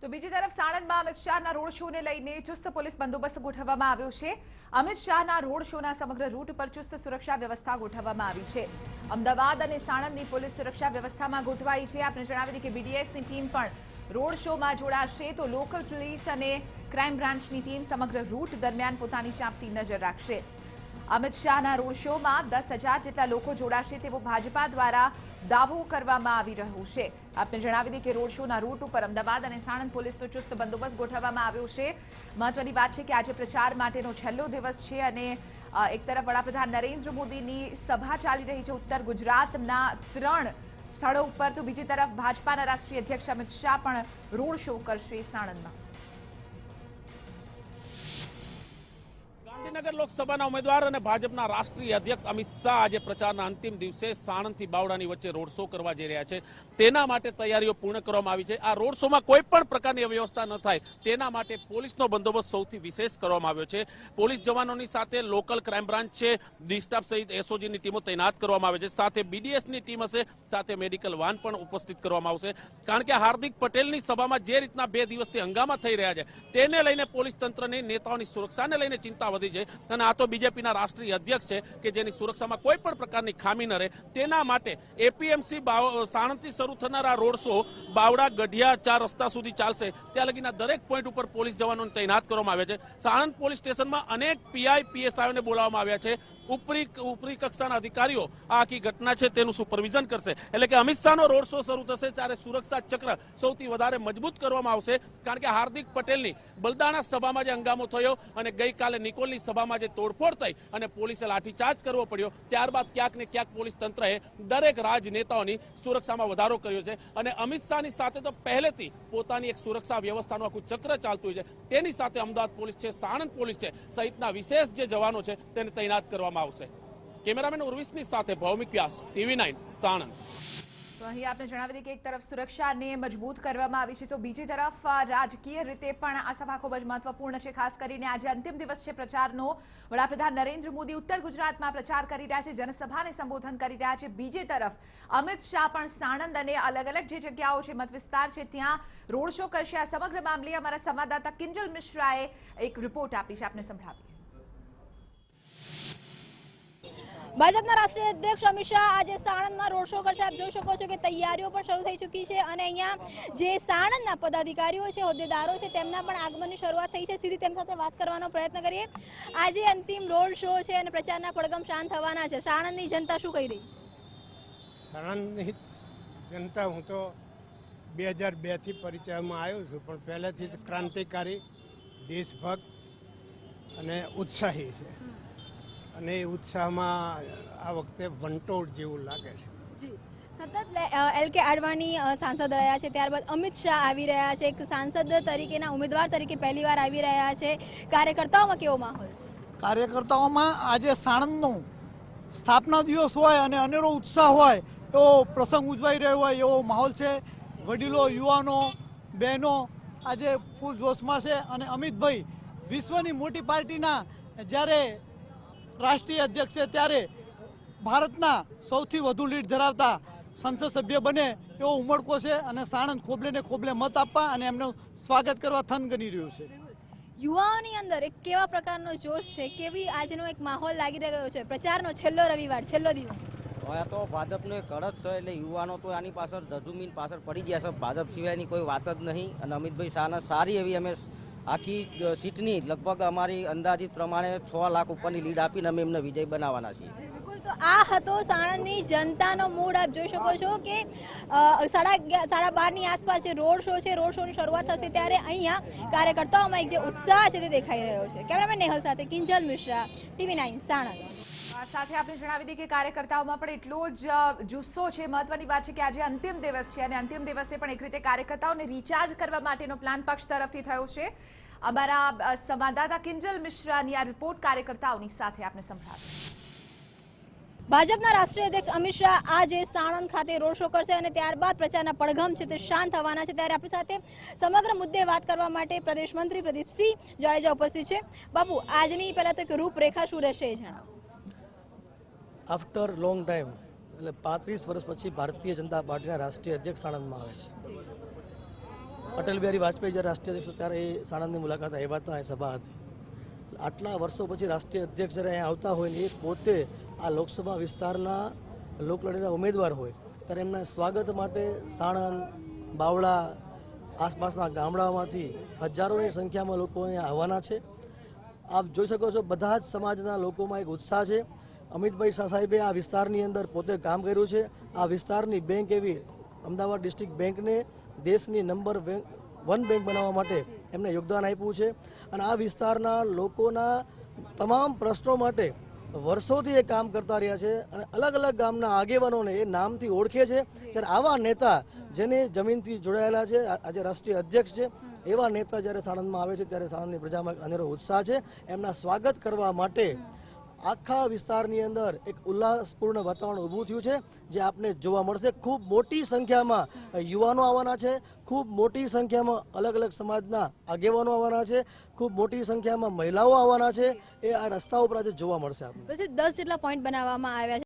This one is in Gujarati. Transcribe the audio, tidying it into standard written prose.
તો બીજી તરફ સાણંદમાં અમિત શાહના રોડ શોને લઈને ચુસ્ત પોલીસ બંદોબસ્ત ગોઠવવામાં આવ્યો છે। અમિત શાહના રોડ શોના સમગ્ર રૂટ પર ચુસ્ત સુરક્ષા વ્યવસ્થા ગોઠવવામાં આવી છે। અમદાવાદ અને સાણંદની પોલીસ સુરક્ષા વ્યવસ્થામાં ગોઠવાઈ છે। આપણે જણાવી દઈએ કે બીડીએસની ટીમ પણ રોડ શોમાં જોડાશે, તો લોકલ પોલીસ અને ક્રાઇમ બ્રાન્ચની ટીમ સમગ્ર રૂટ દરમિયાન પોતાની ચાંપતી નજર રાખશે। અમિત શાહના રોડ શોમાં 10,000 જેટલા લોકો જોડાશે તેવો ભાજપા દ્વારા દાવો કરવામાં આવી રહ્યો છે। આપને જણાવી દઈએ કે રોડ શોના રૂટ ઉપર અમદાવાદ અને સાણંદ પોલીસનો ચુસ્ત બંદોબસ્ત ગોઠવવામાં આવ્યો છે। મહત્વની વાત છે કે આજે પ્રચાર માટેનો છેલ્લો દિવસ છે અને એક તરફ વડાપ્રધાન નરેન્દ્ર મોદીની સભા ચાલી રહી છે ઉત્તર ગુજરાતના 3 સ્થળો ઉપર, તો બીજી તરફ ભાજપાના રાષ્ટ્રીય અધ્યક્ષ અમિત શાહ પણ રોડ શો કરશે સાણંદમાં। ગાંધીનગર લોકસભાના ઉમેદવાર અને ભાજપના રાષ્ટ્રીય અધ્યક્ષ અમિત શાહ આજે પ્રચારના અંતિમ દિવસે સાણંદથી બાવળાની વચ્ચે રોડ શો કરવા જઈ રહ્યા છે। તેના માટે તૈયારીઓ પૂર્ણ કરવામાં આવી છે। આ રોડ શોમાં કોઈ પણ પ્રકારની અવ્યવસ્થા ન થાય તેના માટે પોલીસનો બંદોબસ્ત સૌથી વિશેષ કરવામાં આવ્યો છે। પોલીસ જવાનોની સાથે લોકલ ક્રાઇમ બ્રાન્ચ છે, ડીસ્ટાફ સહિત એસઓજીની ટીમો તૈનાત કરવામાં આવે છે। સાથે બીડીએસની ટીમ હશે, સાથે મેડિકલ વાન પણ ઉપસ્થિત કરવામાં આવશે। કારણ કે હાર્દિક પટેલની સભામાં જે રીતના 2 દિવસથી હંગામા થઈ રહ્યા છે તેને લઈને પોલીસ તંત્રની નેતાઓની સુરક્ષાને લઈને ચિંતા વધી છે અને આ તો બીજેપીના રાષ્ટ્રીય અધ્યક્ષ છે કે જેની સુરક્ષામાં કોઈ પણ પ્રકારની ખામી ન રહે તેના માટે એપીએમસી સાણંદથી શરૂ થનારા રોડ શો બાવડા, ગઢિયા 4 રસ્તા સુધી ચાલશે। ત્યાં લગીના દરેક પોઈન્ટ ઉપર પોલીસ જવાનોને તૈનાત કરવામાં આવ્યા છે। સાણંદ પોલીસ સ્ટેશનમાં અનેક પીઆઈ પીએસઆઈઓને બોલાવવામાં આવ્યા છે। ઉપરી કક્ષાના અધિકારીઓ આ આખી ઘટના છે તેનું સુપરવિઝન કરશે। એટલે કે અમિત શાહનો રોડ શો શરૂ થશે ત્યારે સુરક્ષા ચક્ર સૌથી વધારે મજબૂત કરવામાં આવશે। કારણ કે હાર્દિક પટેલની બલદાણા સભામાં જે હંગામો થયો અને ગઈકાલે નિકોલની સભામાં જે તોડફોડ થઈ અને પોલીસે લાઠીચાર્જ કરવો પડ્યો, ત્યારબાદ ક્યાંક ને ક્યાંક પોલીસ તંત્રએ દરેક રાજનેતાઓની સુરક્ષામાં વધારો કર્યો છે અને અમિત શાહની સાથે તો પહેલેથી પોતાની એક સુરક્ષા વ્યવસ્થાનું આખું ચક્ર ચાલતું હોય છે। તેની સાથે અમદાવાદ પોલીસ છે, સાણંદ પોલીસ છે સહિતના વિશેષ જે જવાનો છે તેને તૈનાત કરવામાં આવશે। કેમેરામેન ઉર્વિશની સાથે ભૌમિક વ્યાસ, TV9 સાણંદ। તો અહીં આપણે જણાવી દઈએ કે એક તરફ સુરક્ષાને મજબૂત કરવામાં આવી છે, તો બીજી તરફ રાજકીય રીતે પણ આ સભા ખૂબ જ મહત્વપૂર્ણ છે। ખાસ કરીને આજે અંતિમ દિવસ છે પ્રચારનો। વડાપ્રધાન નરેન્દ્ર મોદી ઉત્તર ગુજરાતમાં પ્રચાર કરી રહ્યા છે, જનસભાને સંબોધન કરી રહ્યા છે। બીજી તરફ અમિત શાહ પણ સાણંદ અને અલગ અલગ જે જગ્યાઓ છે, મત વિસ્તાર છે, ત્યાં રોડ શો કરશે। આ સમગ્ર મામલે અમારા સંવાદદાતા કિંજલ મિશ્રાએ એક રિપોર્ટ આપી છે, આપને સંભળાવીએ। ભાજપના રાષ્ટ્રીય અધ્યક્ષ અમિત શાહ આજે સાણંદમાં રોડ શો કરશે। આપ જોઈ શકો છો કે તૈયારીઓ પણ શરૂ થઈ ચૂકી છે અને અહીંયા જે સાણંદના પદાધિકારીઓ છે, હોદ્દેદારો છે, તેમના પણ આગમનની શરૂઆત થઈ છે। સીધી તેમની સાથે વાત કરવાનો પ્રયત્ન કરીએ। આજે અંતિમ રોડ શો છે અને પ્રચારના પડઘમ શાંત થવાના છે। સાણંદની જનતા શું કહી રહી? સાણંદની જનતા, હું તો 2002થી પરિચયમાં આવ્યો છું, પણ પહેલેથી જ ક્રાંતિકારી, દેશભક્ત અને ઉત્સાહી છે અને એ ઉત્સાહમાં આ વખતે વંટોળ જેવું લાગે છે। જી, સતત LK આડવાણી સાંસદ રહ્યા છે, ત્યારબાદ અમિત શાહ આવી રહ્યા છે, એક સાંસદ તરીકેના ઉમેદવાર તરીકે પહેલીવાર આવી રહ્યા છે। કાર્યકર્તાઓમાં કેવો માહોલ છે? કાર્યકર્તાઓમાં આજે સાણંદનો સ્થાપના દિવસ હોય અને અનેરો ઉત્સાહ હોય એવો પ્રસંગ ઉજવાઈ રહ્યો હોય એવો માહોલ છે। વડીલો, યુવાનો, બહેનો આજે ફૂલ જોશમાં છે અને અમિતભાઈ વિશ્વની મોટી પાર્ટીના જ્યારે રાષ્ટ્રીય અધ્યક્ષ છે ત્યારે ભારતના સૌથી વધુ લીડ ધરાવતા સંસદ સભ્ય બને એવો ઉમળકો છે અને સાણંદ ખોબલે ને ખોબલે મત આપવા અને એમનું સ્વાગત કરવા થન ગણી રહ્યું છે। યુવાઓની અંદર એક કેવા પ્રકારનો જોશ છે, કેવી આજનો એક માહોલ લાગી રહ્યો છે? પ્રચારનો છેલ્લો રવિવાર, છેલ્લો દિવસ, હવે તો ભાજપનો એક કડક છે એટલે યુવાનો તો આની પાછળ ધધુમીન પાછળ પડી ગયા છે। ભાજપ સિવાયની કોઈ વાત જ નહીં અને અમિતભાઈ શાહને સારી એવી અમે આખી સીટની લગભગ અમારી અંદાજિત પ્રમાણે 6 લાખ ઉપરની લીડ આપીને અમે એમને વિજય બનાવવાના છીએ। તો આ હતો સાણંદની જનતાનો મૂડ। આપ જોઈ શકો છો કે 12:30ની આસપાસ જે રોડ શો છે, રોડ શોની શરૂઆત થશે ત્યારે અહીંયા કાર્યકર્તાઓમાં એક જે ઉત્સાહ છે તે દેખાઈ રહ્યો છે। કેમેરામેન નેહલ સાથે કિંજલ મિશ્રા, TV9 સાણંદ। સાથે આપણે જણાવી દઈએ કે કાર્યકર્તાઓમાં પણ એટલો જ જુસ્સો છે। મહત્વની વાત છે કે આજે અંતિમ દિવસ છે અને અંતિમ દિવસે પણ એક રીતે કાર્યકર્તાઓને રિચાર્જ કરવા માટેનો પ્લાન પક્ષ તરફથી થયો છે। અમારા સંવાદદાતા કિંજલ મિશ્રાની આ રિપોર્ટ કાર્યકર્તાઓની સાથે આપણે સંભળાવીએ। ભાજપના રાષ્ટ્રીય અધ્યક્ષ અમિત શાહ આજે સાણંદ ખાતે રોડ શો કરશે અને ત્યારબાદ પ્રચારના પડઘમ છે તે શાંત થવાના છે। ત્યારે આપણી સાથે સમગ્ર મુદ્દે વાત કરવા માટે પ્રદેશ મંત્રી પ્રદીપસિંહ જાડેજા ઉપસ્થિત છે। બાપુ, આજની પહેલા તો એક રૂપરેખા શું રહેશે એ જણાવો। આફ્ટર લોંગ ટાઈમ એટલે 35 વર્ષ પછી ભારતીય જનતા પાર્ટીના રાષ્ટ્રીય અધ્યક્ષ સાણંદમાં આવે છે। અટલ બિહારી વાજપેયી જ્યારે રાષ્ટ્રીય અધ્યક્ષ ત્યારે એ સાણંદની મુલાકાત આવ્યા હતા, એ સભા હતી. આટલા વર્ષો પછી રાષ્ટ્રીય અધ્યક્ષ જ્યારે અહીંયા આવતા હોય ને એ પોતે આ લોકસભા વિસ્તારના લોકલડીના ઉમેદવાર હોય ત્યારે એમના સ્વાગત માટે સાણંદ, બાવળા, આસપાસના ગામડાઓમાંથી હજારોની સંખ્યામાં લોકો અહીંયા આવવાના છે. આપ જોઈ શકો છો બધા જ સમાજના લોકોમાં એક ઉત્સાહ છે. અમિતભાઈ શાહ સાહેબે આ વિસ્તારની અંદર પોતે કામ કર્યું છે. આ વિસ્તારની બેંક એવી અમદાવાદ ડિસ્ટ્રિક્ટ બેંકને દેશની નંબર 1 બેંક બનાવવા માટે એમને યોગદાન આપ્યું છે અને આ વિસ્તારના લોકોના તમામ પ્રશ્નો માટે વર્ષોથી એ કામ કરતા રહ્યા છે અને અલગ અલગ ગામના આગેવાનોને એ નામથી ઓળખે છે. ત્યારે આવા નેતા જેને જમીનથી જોડાયેલા છે, આજે રાષ્ટ્રીય અધ્યક્ષ છે, એવા નેતા જ્યારે સાણંદમાં આવે છે ત્યારે સાણંદની પ્રજામાં અનેરો ઉત્સાહ છે. એમના સ્વાગત કરવા માટે આખા વિસ્તારની અંદર એક ઉલ્લાસપૂર્ણ વાતાવરણ ઊભું થયું છે, જે આપને જોવા મળશે. ખૂબ મોટી સંખ્યામાં યુવાનો આવવાના છે, ખૂબ મોટી સંખ્યામાં અલગ અલગ સમાજના આગેવાનો આવવાના છે, ખૂબ મોટી સંખ્યામાં મહિલાઓ આવવાના છે. એ આ રસ્તા ઉપર આજે જોવા મળશે. આપણે 10 જેટલા પોઈન્ટ બનાવવામાં આવ્યા છે.